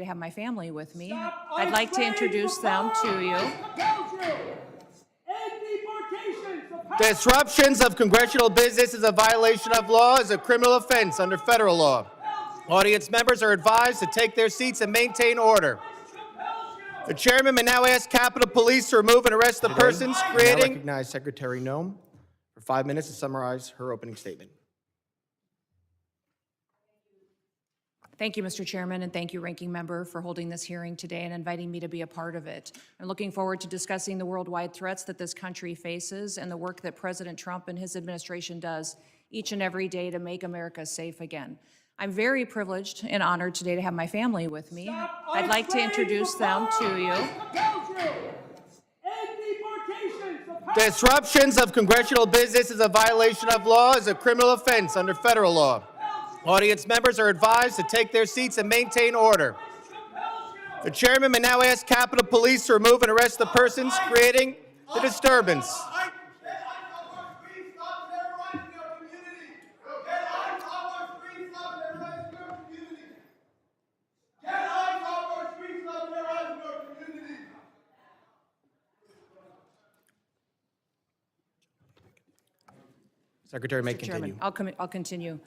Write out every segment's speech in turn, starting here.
to have my family with me. I'd like to introduce them to you. Disruptions of congressional business is a violation of law, is a criminal offense under federal law. Audience members are advised to take their seats and maintain order. The chairman may now ask Capitol Police to remove and arrest the persons creating. I recognize Secretary Noem for 5 minutes to summarize her opening statement. Thank you, Mr. Chairman, and thank you, Ranking Member, for holding this hearing today and inviting me to be a part of it. I'm looking forward to discussing the worldwide threats that this country faces and the work that President Trump and his administration does each and every day to make America safe again. I'm very privileged and honored today to have my family with me. I'd like to introduce them to you. Disruptions of congressional business is a violation of law, is a criminal offense under federal law. Audience members are advised to take their seats and maintain order. The chairman may now ask Capitol Police to remove and arrest the persons creating the disturbance. Secretary may continue. I'll continue.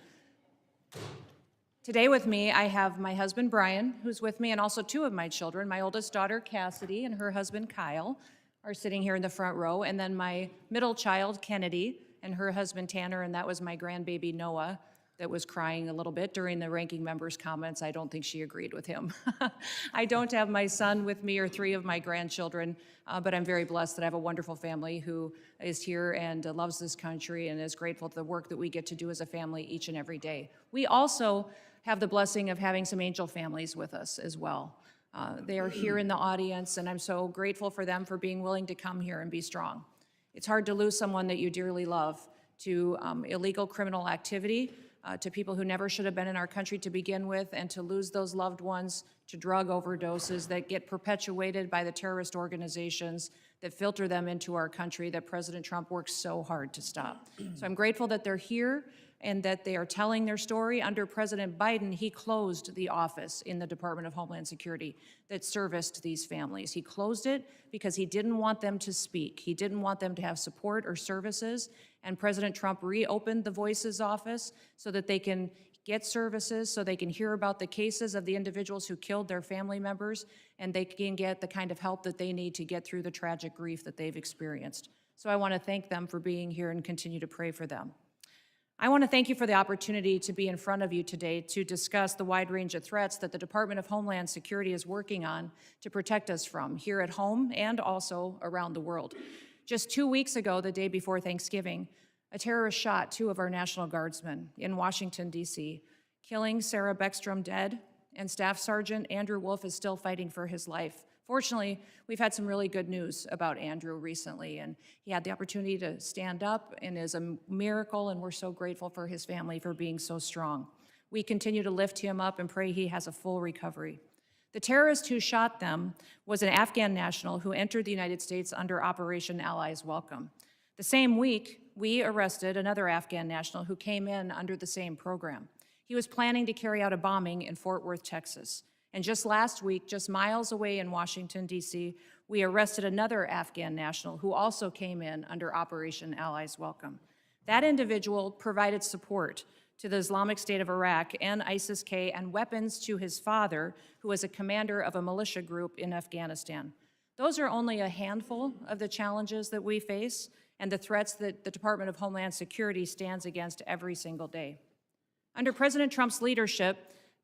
Today with me, I have my husband, Brian, who's with me, and also two of my children. My oldest daughter, Cassidy, and her husband, Kyle, are sitting here in the front row. And then my middle child, Kennedy, and her husband, Tanner, and that was my grandbaby, Noah, that was crying a little bit during the ranking member's comments. I don't think she agreed with him. I don't have my son with me or three of my grandchildren, but I'm very blessed that I have a wonderful family who is here and loves this country and is grateful to the work that we get to do as a family each and every day. We also have the blessing of having some angel families with us as well. They are here in the audience, and I'm so grateful for them for being willing to come here and be strong. It's hard to lose someone that you dearly love to illegal criminal activity, to people who never should have been in our country to begin with, and to lose those loved ones to drug overdoses that get perpetuated by the terrorist organizations that filter them into our country that President Trump works so hard to stop. So I'm grateful that they're here and that they are telling their story. Under President Biden, he closed the office in the Department of Homeland Security that serviced these families. He closed it because he didn't want them to speak. He didn't want them to have support or services. And President Trump reopened the Voices office so that they can get services, so they can hear about the cases of the individuals who killed their family members, and they can get the kind of help that they need to get through the tragic grief that they've experienced. So I want to thank them for being here and continue to pray for them. I want to thank you for the opportunity to be in front of you today to discuss the wide range of threats that the Department of Homeland Security is working on to protect us from here at home and also around the world. Just 2 weeks ago, the day before Thanksgiving, a terrorist shot two of our National Guardsmen in Washington, D.C., killing Sarah Beckstrom dead, and Staff Sergeant Andrew Wolf is still fighting for his life. Fortunately, we've had some really good news about Andrew recently, and he had the opportunity to stand up and is a miracle, and we're so grateful for his family for being so strong. We continue to lift him up and pray he has a full recovery. The terrorist who shot them was an Afghan national who entered the United States under Operation Allies Welcome. The same week, we arrested another Afghan national who came in under the same program. He was planning to carry out a bombing in Fort Worth, Texas. And just last week, just miles away in Washington, D.C., we arrested another Afghan national who also came in under Operation Allies Welcome. That individual provided support to the Islamic State of Iraq and ISIS-K and weapons to his father, who was a commander of a militia group in Afghanistan. Those are only a handful of the challenges that we face and the threats that the Department of Homeland Security stands against every single day. Under President Trump's leadership,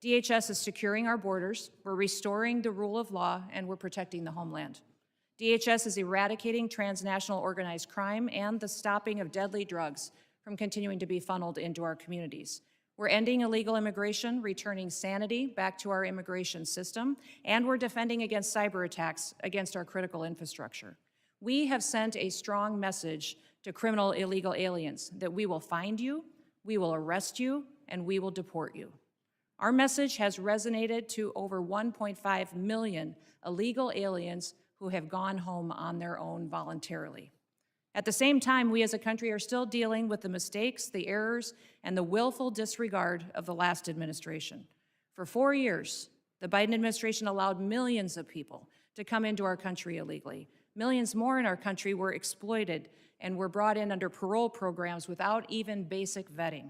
DHS is securing our borders, we're restoring the rule of law, and we're protecting the homeland. DHS is eradicating transnational organized crime and the stopping of deadly drugs from continuing to be funneled into our communities. We're ending illegal immigration, returning sanity back to our immigration system, and we're defending against cyber attacks against our critical infrastructure. We have sent a strong message to criminal illegal aliens that we will find you, we will arrest you, and we will deport you. Our message has resonated to over 1.5 million illegal aliens who have gone home on their own voluntarily. At the same time, we as a country are still dealing with the mistakes, the errors, and the willful disregard of the last administration. For 4 years, The Biden administration allowed millions of people to come into our country illegally. Millions more in our country were exploited and were brought in under parole programs without even basic vetting.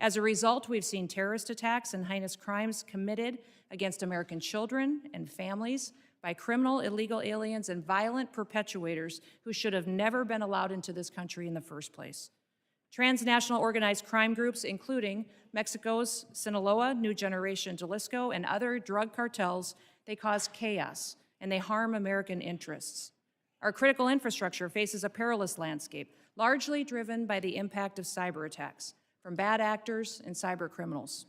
As a result, we've seen terrorist attacks and heinous crimes committed against American children and families by criminal illegal aliens and violent perpetuators who should have never been allowed into this country in the first place. Transnational organized crime groups, including Mexico's Sinaloa, New Generation Jalisco, and other drug cartels, they cause chaos and they harm American interests. Our critical infrastructure faces a perilous landscape, largely driven by the impact of cyber attacks from bad actors and cyber criminals.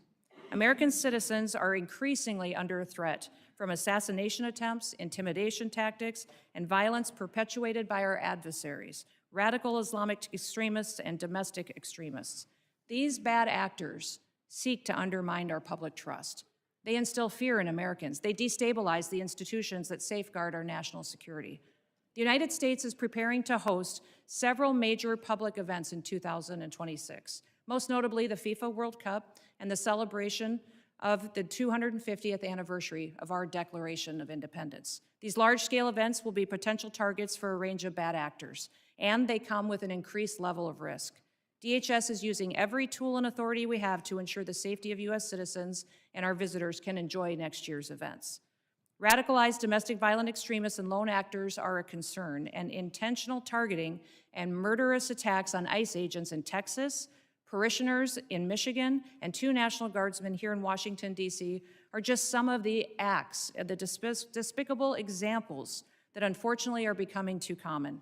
American citizens are increasingly under threat from assassination attempts, intimidation tactics, and violence perpetuated by our adversaries, radical Islamic extremists and domestic extremists. These bad actors seek to undermine our public trust. They instill fear in Americans. They destabilize the institutions that safeguard our national security. The United States is preparing to host several major public events in 2026, most notably the FIFA World Cup and the celebration of the 250th anniversary of our Declaration of Independence. These large-scale events will be potential targets for a range of bad actors, and they come with an increased level of risk. DHS is using every tool and authority we have to ensure the safety of U.S. citizens and our visitors can enjoy next year's events. Radicalized domestic violent extremists and lone actors are a concern, and intentional targeting and murderous attacks on ICE agents in Texas, parishioners in Michigan, and 2 National Guardsmen here in Washington, D.C. are just some of the acts, the despicable examples that unfortunately are becoming too common.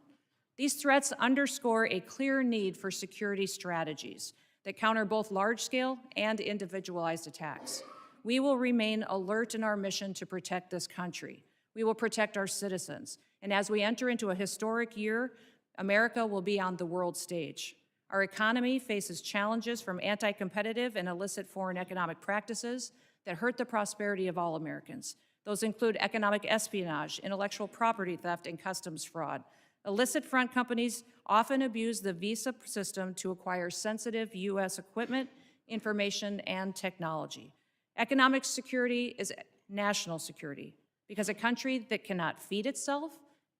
These threats underscore a clear need for security strategies that counter both large-scale and individualized attacks. We will remain alert in our mission to protect this country. We will protect our citizens. And as we enter into a historic year, America will be on the world stage. Our economy faces challenges from anti-competitive and illicit foreign economic practices that hurt the prosperity of all Americans. Those include economic espionage, intellectual property theft, and customs fraud. Illicit front companies often abuse the visa system to acquire sensitive U.S. equipment, information, and technology. Economic security is national security because a country that cannot feed itself,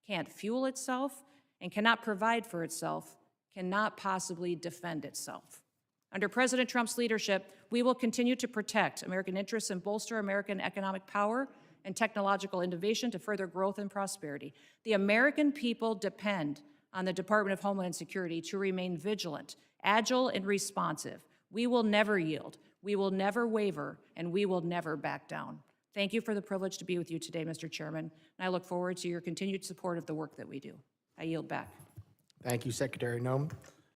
can't fuel itself, and cannot provide for itself cannot possibly defend itself. Under President Trump's leadership, we will continue to protect American interests and bolster American economic power and technological innovation to further growth and prosperity. The American people depend on the Department of Homeland Security to remain vigilant, agile, and responsive. We will never yield, we will never waver, and we will never back down. Thank you for the privilege to be with you today, Mr. Chairman, and I look forward to your continued support of the work that we do. I yield back. Thank you, Secretary Noem.